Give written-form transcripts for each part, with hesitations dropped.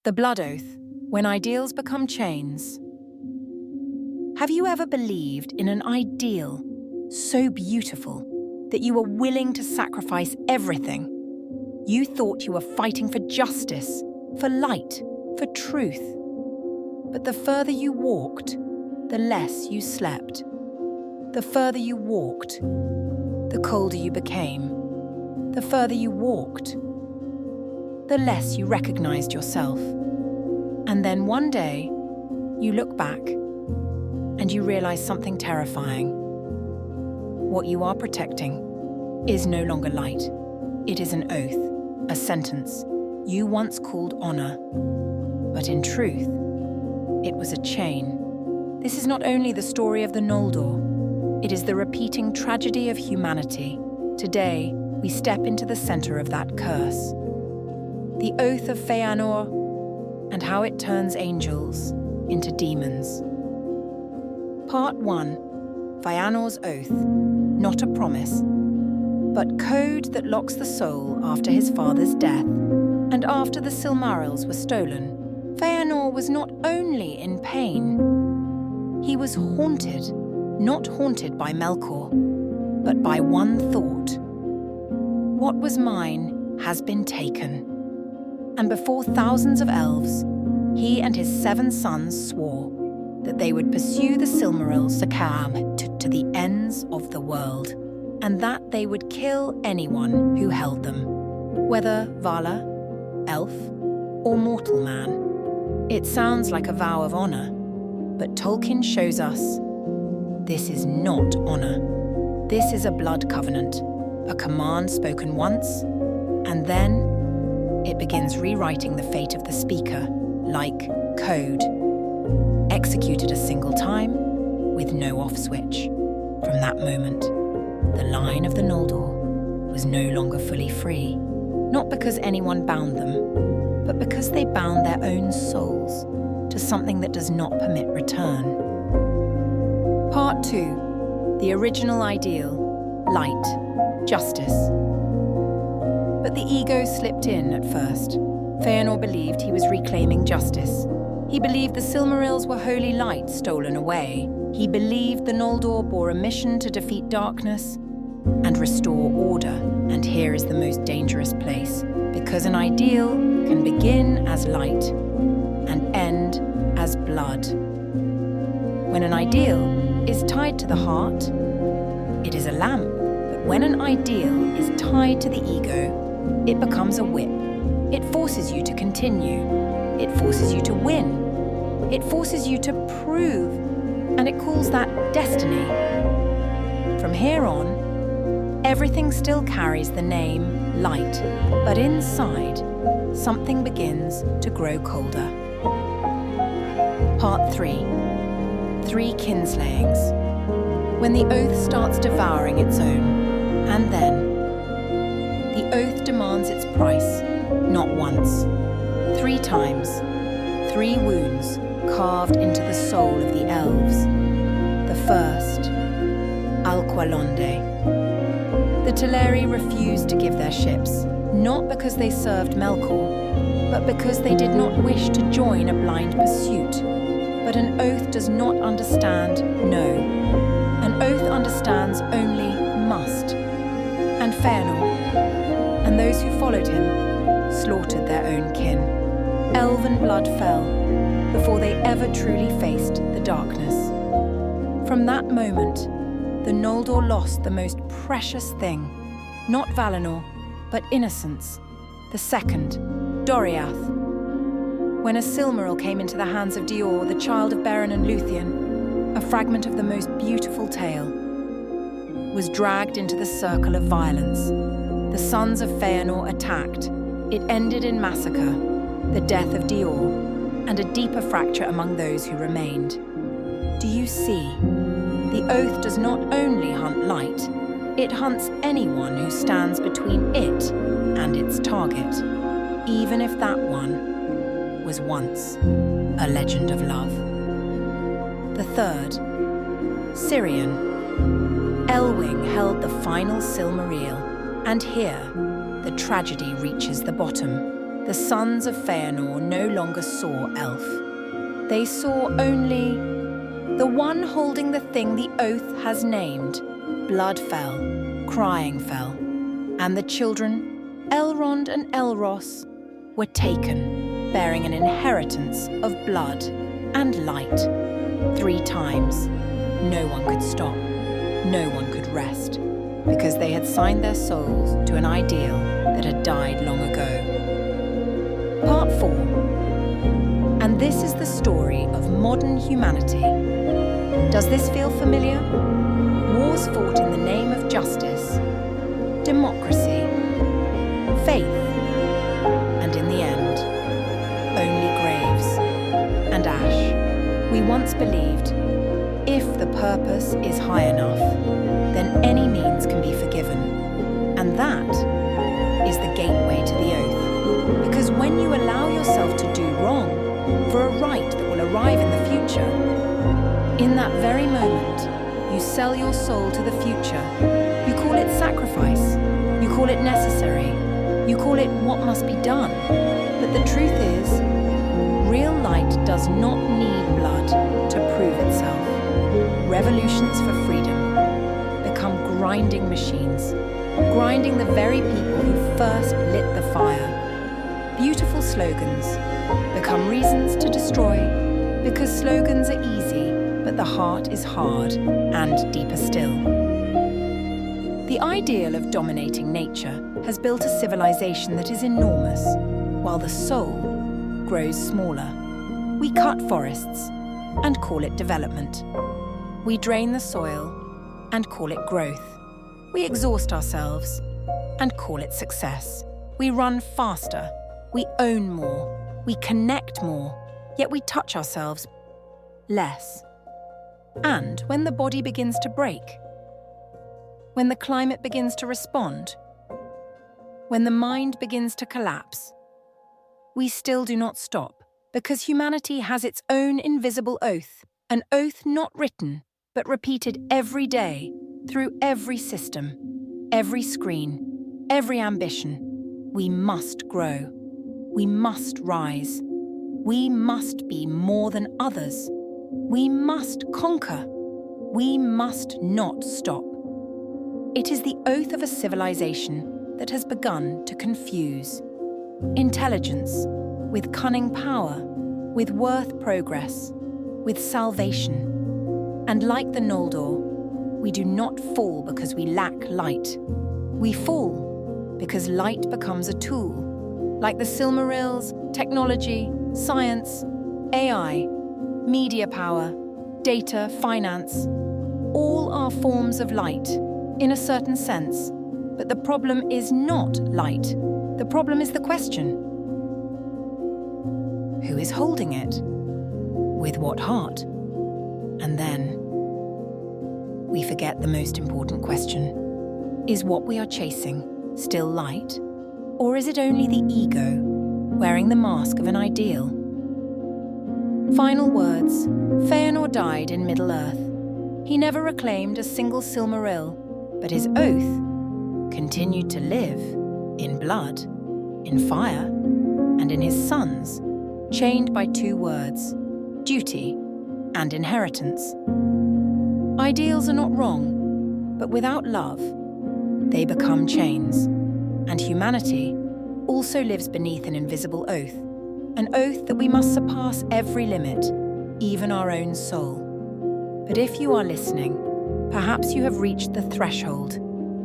The Blood Oath, when ideals become chains. Have you ever believed in an ideal so beautiful that you were willing to sacrifice everything? You thought you were fighting for justice, for light, for truth. But the further you walked, the less you slept. The further you walked, the colder you became. The further you walked, the less you recognized yourself. And then one day, you look back and you realize something terrifying. What you are protecting is no longer light. It is an oath, a sentence you once called honor. But in truth, it was a chain. This is not only the story of the Noldor, it is the repeating tragedy of humanity. Today, we step into the center of that curse. The Oath of Fëanor, and how it turns angels into demons. Part 1. Feanor's Oath, not a promise, but code that locks the soul after his father's death, and after the Silmarils were stolen. Feanor was not only in pain, he was haunted, not haunted by Melkor, but by one thought. What was mine has been taken. And before thousands of elves, he and his 7 sons swore that they would pursue the Silmarils to the ends of the world, and that they would kill anyone who held them, whether Vala, elf, or mortal man. It sounds like a vow of honor, but Tolkien shows us this is not honor. This is a blood covenant, a command spoken once, and then it begins rewriting the fate of the speaker, like code, executed a single time with no off switch. From that moment, the line of the Noldor was no longer fully free, not because anyone bound them, but because they bound their own souls to something that does not permit return. Part 2. The original ideal, light, justice. But the ego slipped in at first. Feanor believed he was reclaiming justice. He believed the Silmarils were holy light stolen away. He believed the Noldor bore a mission to defeat darkness and restore order. And here is the most dangerous place, because an ideal can begin as light and end as blood. When an ideal is tied to the heart, it is a lamp. But when an ideal is tied to the ego, it becomes a whip. It forces you to continue. It forces you to win. It forces you to prove, and it calls that destiny. From here on, everything still carries the name light, but inside, something begins to grow colder. Part 3. Three Kinslayings. When the oath starts devouring its own, and then the oath demands its price, not once, 3 times, 3 wounds carved into the soul of the elves. The first, Alqualondë. The Teleri refused to give their ships, not because they served Melkor, but because they did not wish to join a blind pursuit. But an oath does not understand no. An oath understands only must. And Feanor, and those who followed him, slaughtered their own kin. Elven blood fell before they ever truly faced the darkness. From that moment, the Noldor lost the most precious thing, not Valinor, but innocence. The second, Doriath. When a Silmaril came into the hands of Dior, the child of Beren and Luthien, a fragment of the most beautiful tale, was dragged into the circle of violence. The sons of Feanor attacked. It ended in massacre, the death of Dior, and a deeper fracture among those who remained. Do you see? The oath does not only hunt light, it hunts anyone who stands between it and its target, even if that one was once a legend of love. The third, Sirion. Elwing held the final Silmarillion, and here the tragedy reaches the bottom. the sons of Feanor no longer saw Elf. They saw only the one holding the thing the oath has named. Blood fell, crying fell, and the children, Elrond and Elros, were taken, bearing an inheritance of blood and light. 3 times. No one could stop, no one could rest, because they had signed their souls to an ideal that had died long ago. Part 4. And this is the story of modern humanity. Does this feel familiar? Wars fought in the name of justice, democracy, faith, and in the end, only graves and ash. We once believed, if the purpose is high enough, then any means can be forgiven. And that is the gateway to the oath. Because when you allow yourself to do wrong for a right that will arrive in the future, in that very moment, you sell your soul to the future. You call it sacrifice. You call it necessary. You call it what must be done. But the truth is, real light does not need blood to prove itself. Revolutions for freedom become grinding machines, grinding the very people who first lit the fire. Beautiful slogans become reasons to destroy, because slogans are easy, but the heart is hard and deeper still. The ideal of dominating nature has built a civilization that is enormous, while the soul grows smaller. We cut forests and call it development. We drain the soil and call it growth. We exhaust ourselves and call it success. We run faster, we own more, we connect more, yet we touch ourselves less. And when the body begins to break, when the climate begins to respond, when the mind begins to collapse, we still do not stop, because humanity has its own invisible oath, an oath not written, but repeated every day, through every system, every screen, every ambition. We must grow. We must rise. We must be more than others. We must conquer. We must not stop. It is the oath of a civilization that has begun to confuse. Intelligence, with cunning power, with worth progress, with salvation. And like the Noldor, we do not fall because we lack light. We fall because light becomes a tool, like the Silmarils, technology, science, AI, media power, data, finance. All are forms of light, in a certain sense, but the problem is not light. The problem is the question. Who is holding it? With what heart? And then we forget the most important question. Is what we are chasing still light? Or is it only the ego wearing the mask of an ideal? Final words. Feanor died in Middle-earth. He never reclaimed a single Silmaril, but his oath continued to live in blood, in fire, and in his sons, chained by 2 words, duty and inheritance. Ideals are not wrong, but without love, they become chains. And humanity also lives beneath an invisible oath, an oath that we must surpass every limit, even our own soul. But if you are listening, perhaps you have reached the threshold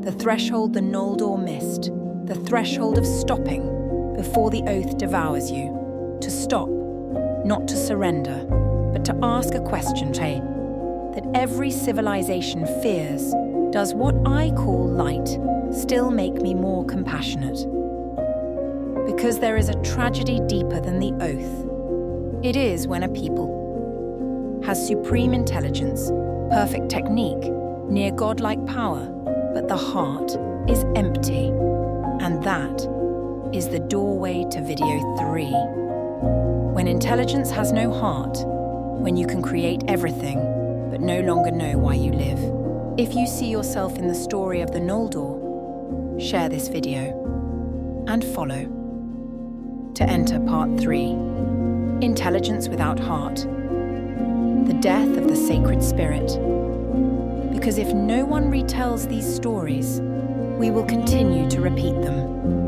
the Noldor missed, the threshold of stopping before the oath devours you. To stop, not to surrender, but to ask a question, that every civilization fears. Does what I call light still make me more compassionate? Because there is a tragedy deeper than the oath. It is when a people has supreme intelligence, perfect technique, near godlike power, but the heart is empty. And that is the doorway to video 3. When intelligence has no heart, when you can create everything, but no longer know why you live. If you see yourself in the story of the Noldor, share this video and follow. to enter Part 3, Intelligence Without Heart, the Death of the Sacred Spirit. Because if no one retells these stories, we will continue to repeat them.